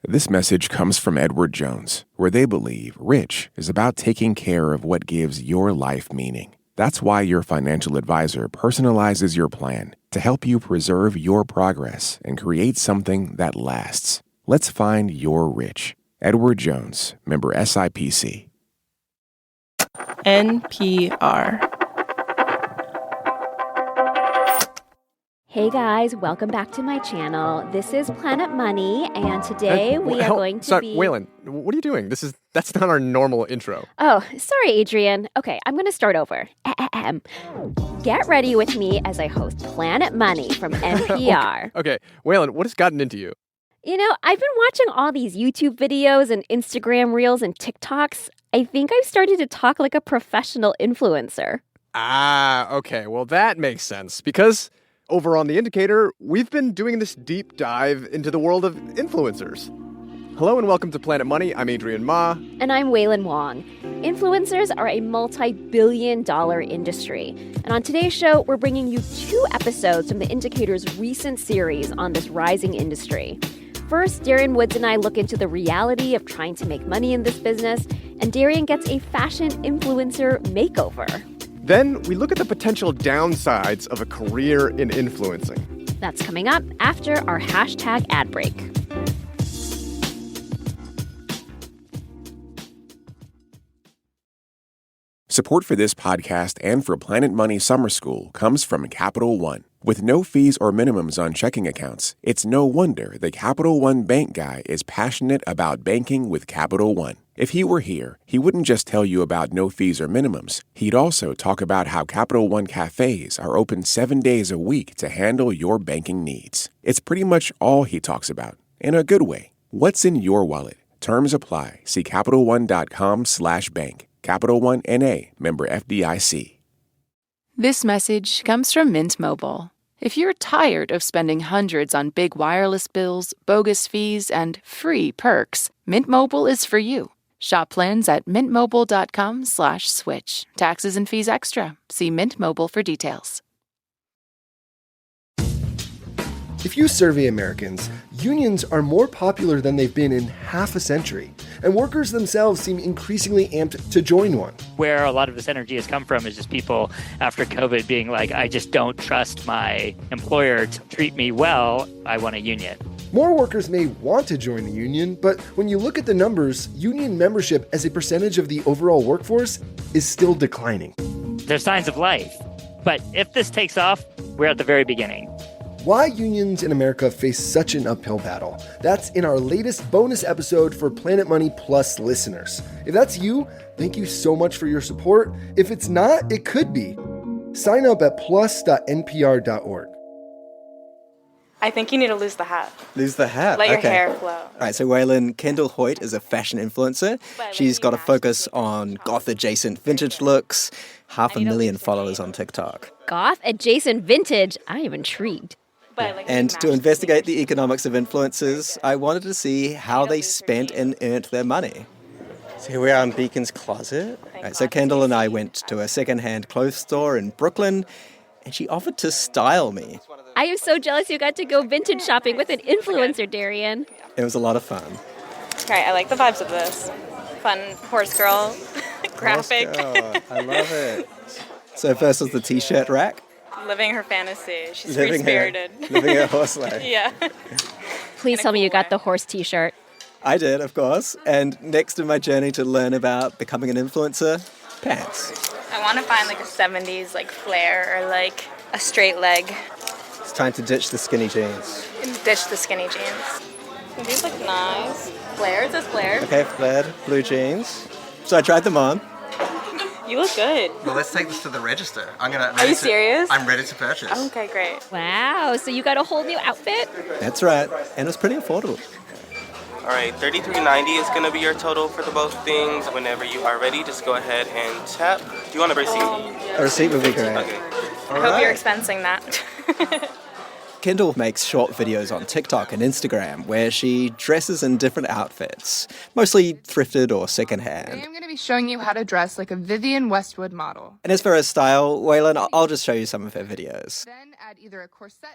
This message comes from Edward Jones, where they believe rich is about taking care of what gives your life meaning. That's why your financial advisor personalizes your plan to help you preserve your progress and create something that lasts. Let's find your rich. Edward Jones, member SIPC. NPR. Hey guys, welcome back to my channel. This is Planet Money, and today we are going to be... Waylon, what are you doing? That's not our normal intro. Oh, sorry, Adrian. Okay, I'm going to start over. Get ready with me as I host Planet Money from NPR. Okay, Waylon, what has gotten into you? You know, I've been watching all these YouTube videos and Instagram Reels and TikToks. I think I've started to talk like a professional influencer. Ah, okay, well that makes sense, because... over on The Indicator, we've been doing this deep dive into the world of influencers. Hello and welcome to Planet Money. I'm Adrian Ma. And I'm Waylon Wong. Influencers are a multi-billion-dollar industry. And on today's show, we're bringing you 2 episodes from The Indicator's recent series on this rising industry. First, Darian Woods and I look into the reality of trying to make money in this business, and Darian gets a fashion influencer makeover. Then we look at the potential downsides of a career in influencing. That's coming up after our hashtag ad break. Support for this podcast and for Planet Money Summer School comes from Capital One. With no fees or minimums on checking accounts, it's no wonder the Capital One bank guy is passionate about banking with Capital One. If he were here, he wouldn't just tell you about no fees or minimums. He'd also talk about how Capital One cafes are open 7 days a week to handle your banking needs. It's pretty much all he talks about, in a good way. What's in your wallet? Terms apply. See CapitalOne.com/bank. Capital One N.A., member FDIC. This message comes from Mint Mobile. If you're tired of spending hundreds on big wireless bills, bogus fees, and free perks, Mint Mobile is for you. Shop plans at mintmobile.com/switch. Taxes and fees extra. See Mint Mobile for details. If you survey Americans, unions are more popular than they've been in half a century, and workers themselves seem increasingly amped to join one. Where a lot of this energy has come from is just people after COVID being like, I just don't trust my employer to treat me well. I want a union. More workers may want to join a union, but when you look at the numbers, union membership as a percentage of the overall workforce is still declining. There's signs of life. But if this takes off, we're at the very beginning. Why unions in America face such an uphill battle. That's in our latest bonus episode for Planet Money Plus listeners. If that's you, thank you so much for your support. If it's not, it could be. Sign up at plus.npr.org. I think you need to lose the hat. Lose the hat? Let your hair flow. All right, so Waylon, Kendall Hoyt is a fashion influencer. She's got a focus on goth-adjacent vintage looks, 500,000 followers on TikTok. Goth-adjacent vintage? I am intrigued. And to investigate the economics of influencers, I wanted to see how they spent and earned their money. So here we are in Beacon's Closet. Right, so Kendall and I went to a second-hand clothes store in Brooklyn, and she offered to style me. I am so jealous you got to go vintage shopping with an influencer, Darian. It was a lot of fun. Okay, I like the vibes of this. Fun horse girl graphic. Horse girl. I love it. So first was the t-shirt rack. Living her fantasy. She's free-spirited. Living her horse life. Yeah. Please tell me you got the horse t-shirt. I did, of course. And next in my journey to learn about becoming an influencer, pants. I want to find like a 70s like flare or like a straight leg. It's time to ditch the skinny jeans. Ditch the skinny jeans. These look nice. Flare, it says flare. Okay, flared blue jeans. So I tried them on. You look good. Well, let's take this to the register. Are you serious? I'm ready to purchase. Okay, great. Wow, so you got a whole new outfit? That's right, and it's pretty affordable. All right, $33.90 is going to be your total for the both things. Whenever you are ready, just go ahead and tap. Do you want a receipt? A receipt would be great. Okay. I hope you're expensing that. Kendall makes short videos on TikTok and Instagram where she dresses in different outfits, mostly thrifted or secondhand. Today I'm going to be showing you how to dress like a Vivienne Westwood model. And as for her style, Waylon, I'll just show you some of her videos. Then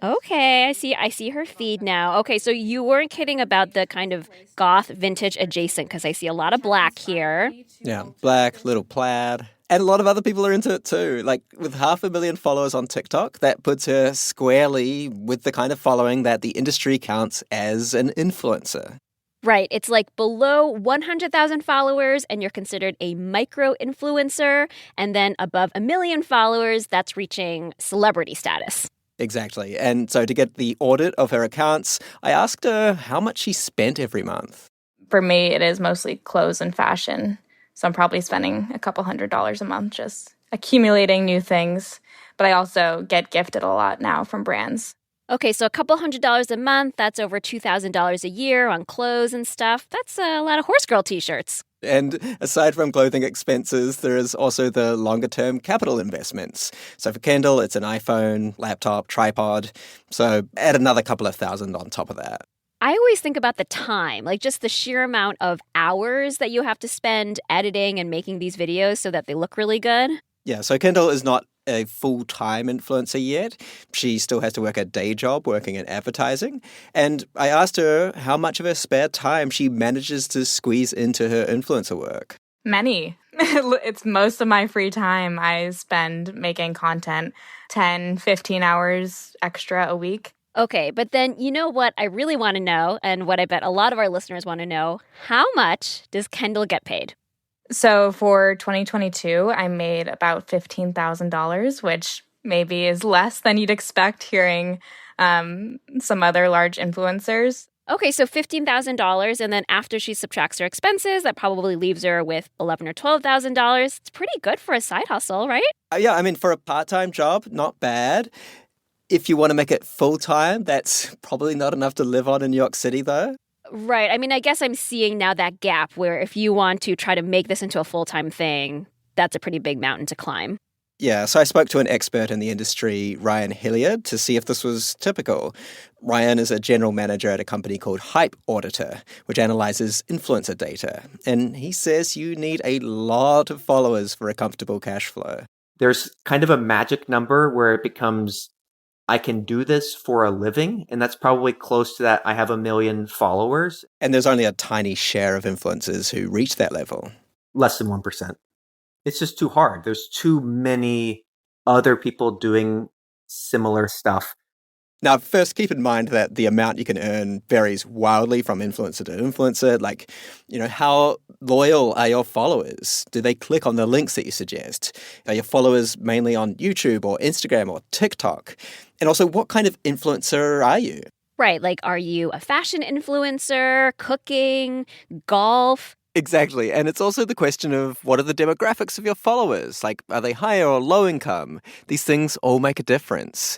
Okay, I see her feed now. Okay, so you weren't kidding about the kind of goth vintage adjacent, because I see a lot of black here. Yeah, black, little plaid. And a lot of other people are into it too. Like, with 500,000 followers on TikTok, that puts her squarely with the kind of following that the industry counts as an influencer. Right, it's like below 100,000 followers and you're considered a micro-influencer, and then above 1 million followers, that's reaching celebrity status. Exactly. And so to get the audit of her accounts, I asked her how much she spent every month. For me, it is mostly clothes and fashion. So I'm probably spending a couple $100s a month just accumulating new things. But I also get gifted a lot now from brands. Okay, so a couple $100s a month, that's over $2,000 a year on clothes and stuff. That's a lot of horse girl t-shirts. And aside from clothing expenses, there is also the longer-term capital investments. So for Kendall, it's an iPhone, laptop, tripod. So add another couple of thousand on top of that. I always think about the time, like just the sheer amount of hours that you have to spend editing and making these videos so that they look really good. Yeah, so Kendall is not a full-time influencer yet. She still has to work a day job working in advertising. And I asked her how much of her spare time she manages to squeeze into her influencer work. Many. It's most of my free time I spend making content, 10, 15 hours extra a week. Okay, but then you know what I really want to know, and what I bet a lot of our listeners want to know, how much does Kendall get paid? So for 2022, I made about $15,000, which maybe is less than you'd expect hearing some other large influencers. Okay, so $15,000, and then after she subtracts her expenses, that probably leaves her with $11,000 or $12,000. It's pretty good for a side hustle, right? Yeah, I mean, for a part-time job, not bad. If you want to make it full-time, that's probably not enough to live on in New York City, though. Right. I mean, I guess I'm seeing now that gap where if you want to try to make this into a full-time thing, that's a pretty big mountain to climb. Yeah, so I spoke to an expert in the industry, Ryan Hilliard, to see if this was typical. Ryan is a general manager at a company called Hype Auditor, which analyzes influencer data. And he says you need a lot of followers for a comfortable cash flow. There's kind of a magic number where it becomes, I can do this for a living, and that's probably close to that. I have 1 million followers. And there's only a tiny share of influencers who reach that level. Less than 1%. It's just too hard. There's too many other people doing similar stuff. Now, first, keep in mind that the amount you can earn varies wildly from influencer to influencer. Like, how loyal are your followers? Do they click on the links that you suggest? Are your followers mainly on YouTube or Instagram or TikTok? And also, what kind of influencer are you? Right, like, are you a fashion influencer, cooking, golf? Exactly. And it's also the question of what are the demographics of your followers? Like, are they higher or low income? These things all make a difference.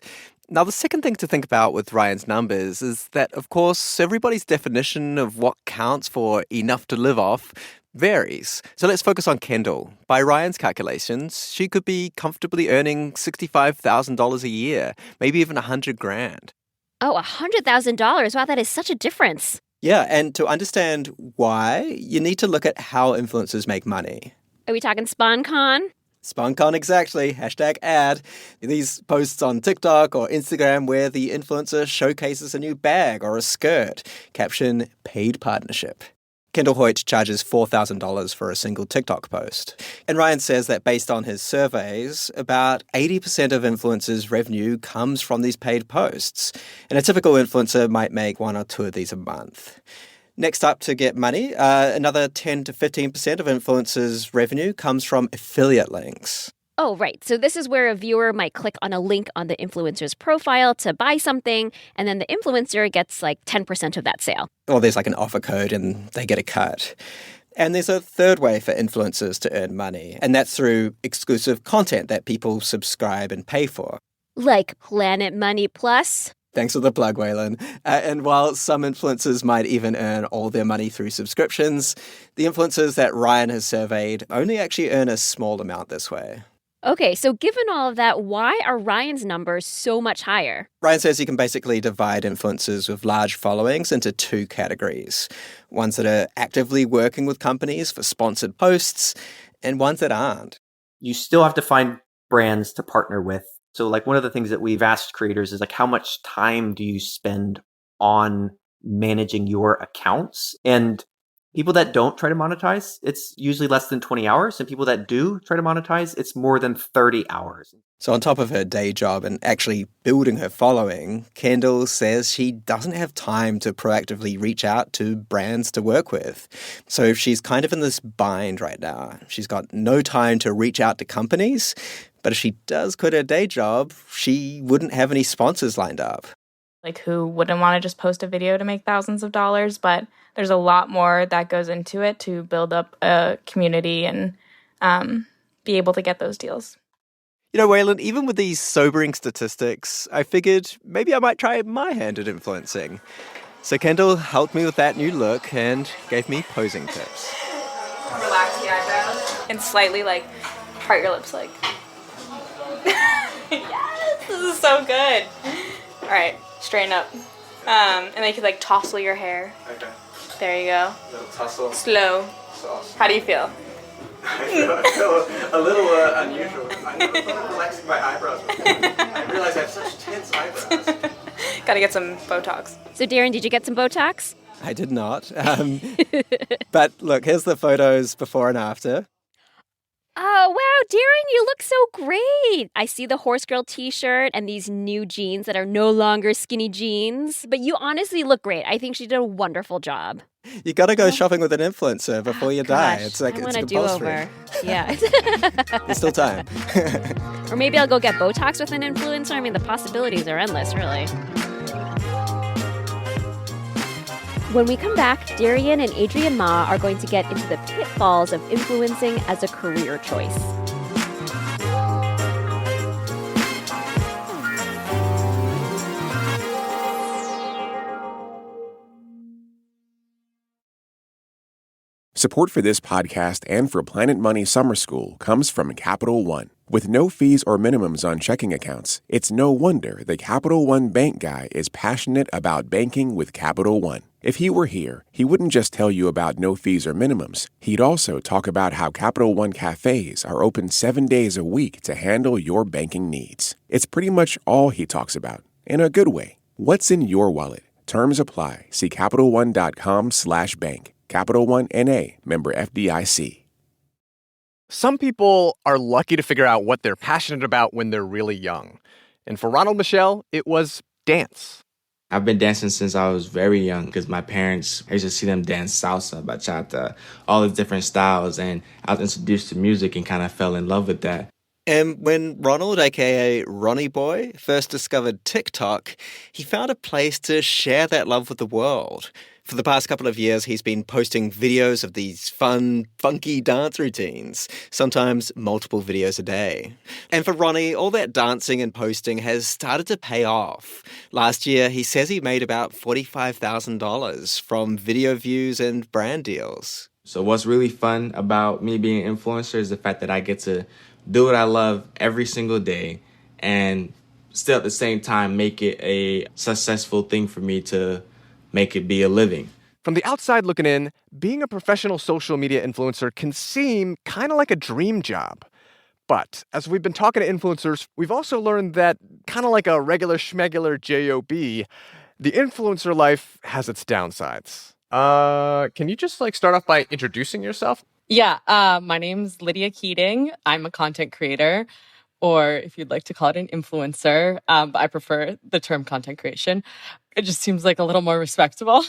Now, the second thing to think about with Ryan's numbers is that, of course, everybody's definition of what counts for enough to live off varies. So let's focus on Kendall. By Ryan's calculations, she could be comfortably earning $65,000 a year, maybe even $100,000. Oh, $100,000. Wow, that is such a difference. Yeah, and to understand why, you need to look at how influencers make money. Are we talking SponCon? SponCon, exactly. #ad. These posts on TikTok or Instagram where the influencer showcases a new bag or a skirt. Caption, paid partnership. Kendall Hoyt charges $4,000 for a single TikTok post. And Ryan says that based on his surveys, about 80% of influencers' revenue comes from these paid posts. And a typical influencer might make 1 or 2 of these a month. Next up to get money, another 10 to 15% of influencers' revenue comes from affiliate links. Oh, right. So this is where a viewer might click on a link on the influencer's profile to buy something, and then the influencer gets like 10% of that sale. Or there's like an offer code and they get a cut. And there's a third way for influencers to earn money, and that's through exclusive content that people subscribe and pay for. Like Planet Money Plus? Thanks for the plug, Waylon. And while some influencers might even earn all their money through subscriptions, the influencers that Ryan has surveyed only actually earn a small amount this way. Okay, so given all of that, why are Ryan's numbers so much higher? Ryan says you can basically divide influencers with large followings into 2 categories. Ones that are actively working with companies for sponsored posts, and ones that aren't. You still have to find brands to partner with So like one of the things that we've asked creators is like, how much time do you spend on managing your accounts? And people that don't try to monetize, it's usually less than 20 hours. And people that do try to monetize, it's more than 30 hours. So on top of her day job and actually building her following, Kendall says she doesn't have time to proactively reach out to brands to work with. So she's kind of in this bind right now. She's got no time to reach out to companies, but if she does quit her day job, she wouldn't have any sponsors lined up. Like, who wouldn't want to just post a video to make thousands of dollars? But there's a lot more that goes into it to build up a community and be able to get those deals. You know, Waylon, even with these sobering statistics, I figured maybe I might try my hand at influencing. So Kendall helped me with that new look and gave me posing tips. Relax the eyebrows and slightly, like, part your lips, like. Yes, this is so good. All right, straighten up. And then you could, like, tousle your hair. Okay. There you go. Little tussle. Slow. Sauce. How do you feel? I feel a little unusual. I never thought of relaxing my eyebrows before. I realize I have such tense eyebrows. Gotta get some Botox. So, Darren, did you get some Botox? I did not. But look, here's the photos before and after. Oh, wow, Darren, you look so great. I see the Horse Girl t-shirt and these new jeans that are no longer skinny jeans. But you honestly look great. I think she did a wonderful job. You got to go shopping with an influencer before you die. It's like, I it's want a compulsory. do-over. Yeah. There's still time. Or maybe I'll go get Botox with an influencer. I mean, the possibilities are endless, really. When we come back, Darian and Adrian Ma are going to get into the pitfalls of influencing as a career choice. Support for this podcast and for Planet Money Summer School comes from Capital One. With no fees or minimums on checking accounts, it's no wonder the Capital One bank guy is passionate about banking with Capital One. If he were here, he wouldn't just tell you about no fees or minimums. He'd also talk about how Capital One cafes are open 7 days a week to handle your banking needs. It's pretty much all he talks about, in a good way. What's in your wallet? Terms apply. See CapitalOne.com/bank. Capital One N.A., member FDIC. Some people are lucky to figure out what they're passionate about when they're really young. And for Ronald Michelle, it was dance. I've been dancing since I was very young because my parents, I used to see them dance salsa, bachata, all the different styles. And I was introduced to music and kind of fell in love with that. And when Ronald, aka Ronnie Boy, first discovered TikTok, he found a place to share that love with the world. For the past couple of years, he's been posting videos of these fun, funky dance routines, sometimes multiple videos a day. And for Ronnie, all that dancing and posting has started to pay off. Last year, he says he made about $45,000 from video views and brand deals. So what's really fun about me being an influencer is the fact that I get to do what I love every single day and still at the same time make it a successful thing for me to make it be a living. From the outside looking in, being a professional social media influencer can seem kind of like a dream job. But as we've been talking to influencers, we've also learned that kind of like a regular schmegular job, the influencer life has its downsides. Can you just start off by introducing yourself? Yeah, my name's Lydia Keating. I'm a content creator, or if you'd like to call it an influencer, but I prefer the term content creation. It just seems like a little more respectable.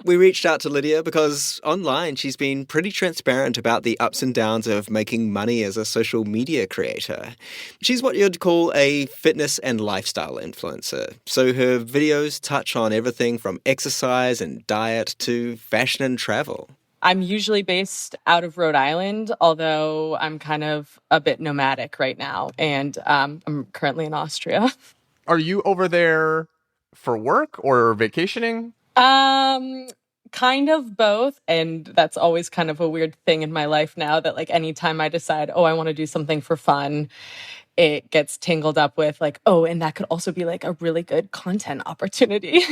We reached out to Lydia because online she's been pretty transparent about the ups and downs of making money as a social media creator. She's what you'd call a fitness and lifestyle influencer. So her videos touch on everything from exercise and diet to fashion and travel. I'm usually based out of Rhode Island, although I'm kind of a bit nomadic right now, and I'm currently in Austria. Are you over there for work or vacationing? Kind of both, and that's always kind of a weird thing in my life now that anytime I decide, I want to do something for fun, it gets tangled up with like, oh, and that could also be like a really good content opportunity.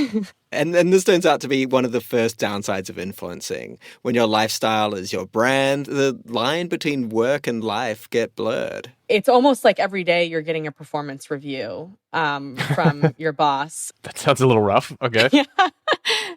And this turns out to be one of the first downsides of influencing. When your lifestyle is your brand, the line between work and life get blurred. It's almost like every day you're getting a performance review from your boss. That sounds a little rough. Okay. Yeah.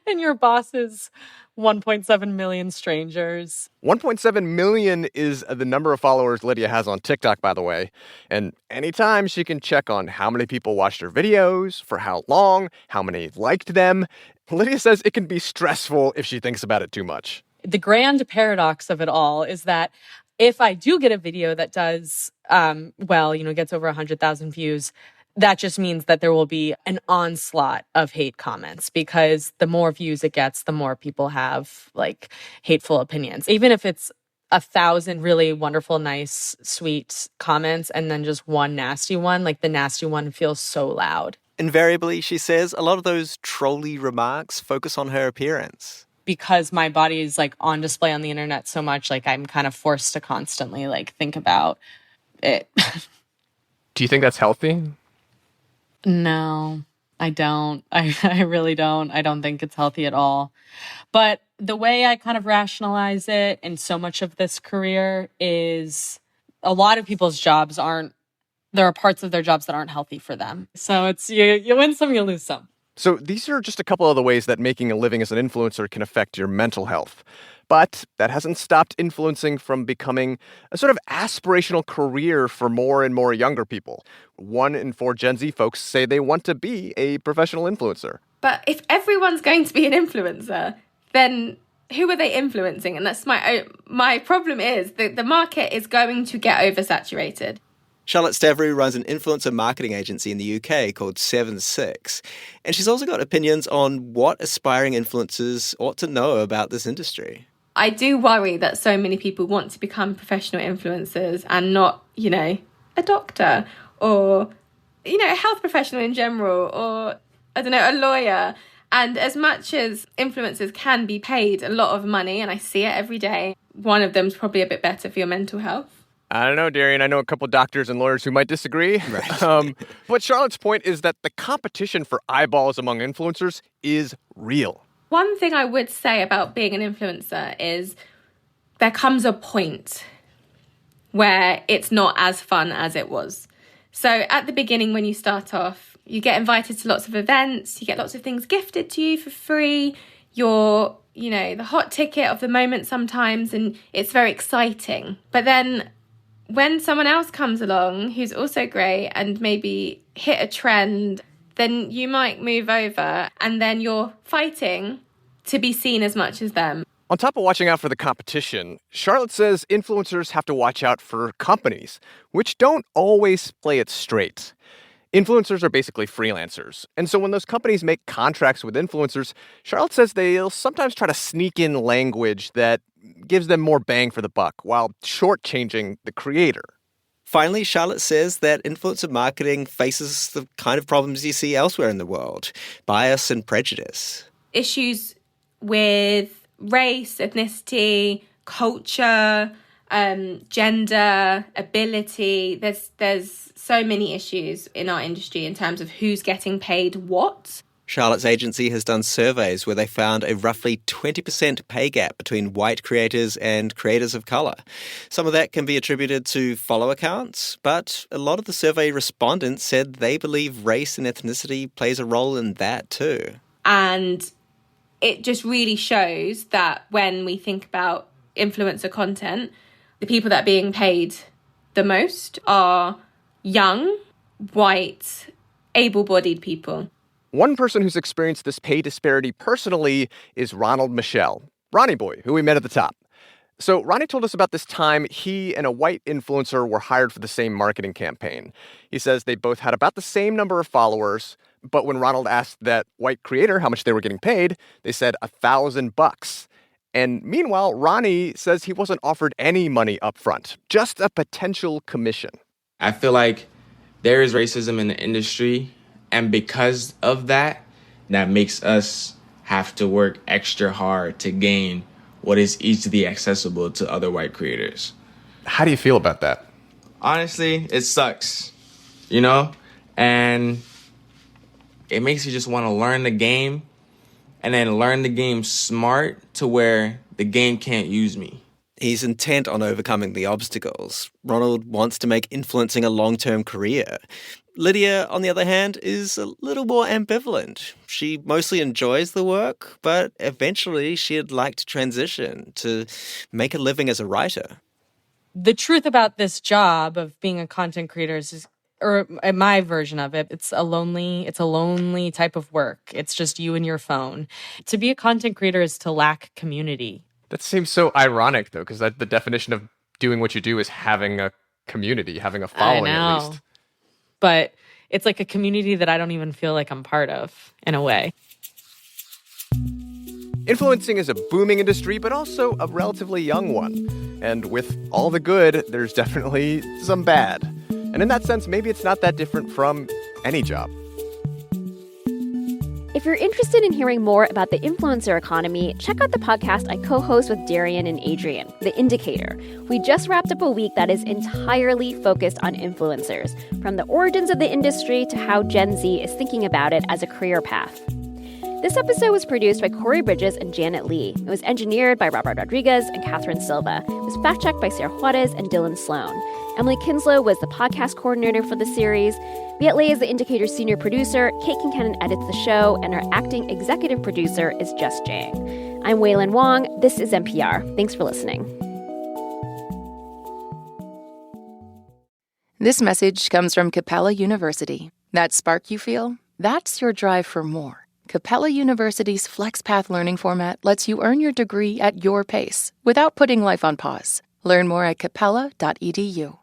And your boss is 1.7 million strangers. 1.7 million is the number of followers Lydia has on TikTok, by the way. And anytime she can check on how many people watched her videos, for how long, how many liked them. Lydia says it can be stressful if she thinks about it too much. The grand paradox of it all is that if I do get a video that does, gets over 100,000 views, that just means that there will be an onslaught of hate comments, because the more views it gets, the more people have like hateful opinions. Even if it's 1,000 really wonderful, nice, sweet comments and then just one nasty one, like the nasty one feels so loud. Invariably, she says, a lot of those trolly remarks focus on her appearance. Because my body is like on display on the internet so much, like I'm kind of forced to constantly like think about it. Do you think that's healthy? No, I don't. I really don't. I don't think it's healthy at all. But the way I kind of rationalize it in so much of this career is a lot of people's jobs there are parts of their jobs that aren't healthy for them. So it's you win some, you lose some. So these are just a couple of the ways that making a living as an influencer can affect your mental health. But that hasn't stopped influencing from becoming a sort of aspirational career for more and more younger people. 1 in 4 Gen Z folks say they want to be a professional influencer. But if everyone's going to be an influencer, then who are they influencing? And that's my problem is that the market is going to get oversaturated. Charlotte Stavrou runs an influencer marketing agency in the UK called 76, and she's also got opinions on what aspiring influencers ought to know about this industry. I do worry that so many people want to become professional influencers and not, a doctor or, a health professional in general or, a lawyer. And as much as influencers can be paid a lot of money, and I see it every day, one of them's probably a bit better for your mental health. I don't know, Darian. I know a couple doctors and lawyers who might disagree. Right. But Charlotte's point is that the competition for eyeballs among influencers is real. One thing I would say about being an influencer is there comes a point where it's not as fun as it was. So at the beginning, when you start off, you get invited to lots of events, you get lots of things gifted to you for free. You're, the hot ticket of the moment sometimes, and it's very exciting. But then when someone else comes along who's also great and maybe hit a trend, then you might move over and then you're fighting to be seen as much as them. On top of watching out for the competition, Charlotte says influencers have to watch out for companies, which don't always play it straight. Influencers are basically freelancers, and so when those companies make contracts with influencers, Charlotte says they'll sometimes try to sneak in language that gives them more bang for the buck while shortchanging the creator. Finally, Charlotte says that influencer marketing faces the kind of problems you see elsewhere in the world: bias and prejudice. Issues with race, ethnicity, culture, gender, ability. There's so many issues in our industry in terms of who's getting paid what. Charlotte's agency has done surveys where they found a roughly 20% pay gap between white creators and creators of colour. Some of that can be attributed to follower counts, but a lot of the survey respondents said they believe race and ethnicity plays a role in that too. And it just really shows that when we think about influencer content, the people that are being paid the most are young, white, able-bodied people. One person who's experienced this pay disparity personally is Ronald Michel, Ronnie Boy, who we met at the top. So Ronnie told us about this time he and a white influencer were hired for the same marketing campaign. He says they both had about the same number of followers, but when Ronald asked that white creator how much they were getting paid, they said $1,000. And meanwhile, Ronnie says he wasn't offered any money up front, just a potential commission. I feel like there is racism in the industry, and because of that, that makes us have to work extra hard to gain what is easily accessible to other white creators. How do you feel about that? Honestly, it sucks. you know? And it makes you just want to learn the game and then learn the game smart to where the game can't use me. He's intent on overcoming the obstacles. Ronald wants to make influencing a long-term career. Lydia, on the other hand, is a little more ambivalent. She mostly enjoys the work, but eventually she'd like to transition to make a living as a writer. The truth about this job of being a content creator is, or my version of it, it's a lonely type of work. It's just you and your phone. To be a content creator is to lack community. That seems so ironic, though, because the definition of doing what you do is having a community, having a following, at least. But it's like a community that I don't even feel like I'm part of, in a way. Influencing is a booming industry, but also a relatively young one. And with all the good, there's definitely some bad. And in that sense, maybe it's not that different from any job. If you're interested in hearing more about the influencer economy, check out the podcast I co-host with Darian and Adrian, The Indicator. We just wrapped up a week that is entirely focused on influencers, from the origins of the industry to how Gen Z is thinking about it as a career path. This episode was produced by Corey Bridges and Janet Lee. It was engineered by Robert Rodriguez and Katherine Silva. It was fact-checked by Sarah Juarez and Dylan Sloan. Emily Kinslow was the podcast coordinator for the series. Viet is the Indicator's senior producer. Kate Concannon edits the show, and our acting executive producer is Jess Jiang. I'm Waylon Wong. This is NPR. Thanks for listening. This message comes from Capella University. That spark you feel? That's your drive for more. Capella University's FlexPath learning format lets you earn your degree at your pace without putting life on pause. Learn more at capella.edu.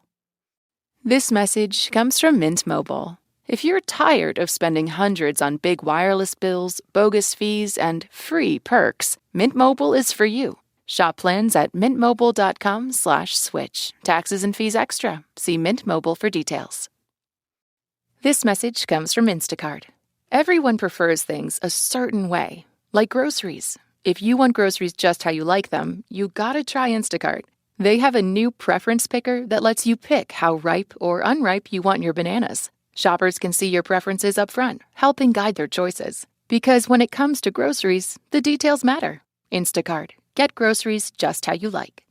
This message comes from Mint Mobile. If you're tired of spending hundreds on big wireless bills, bogus fees, and free perks, Mint Mobile is for you. Shop plans at mintmobile.com/switch. Taxes and fees extra. See Mint Mobile for details. This message comes from Instacart. Everyone prefers things a certain way, like groceries. If you want groceries just how you like them, you gotta try Instacart. They have a new preference picker that lets you pick how ripe or unripe you want your bananas. Shoppers can see your preferences up front, helping guide their choices. Because when it comes to groceries, the details matter. Instacart. Get groceries just how you like.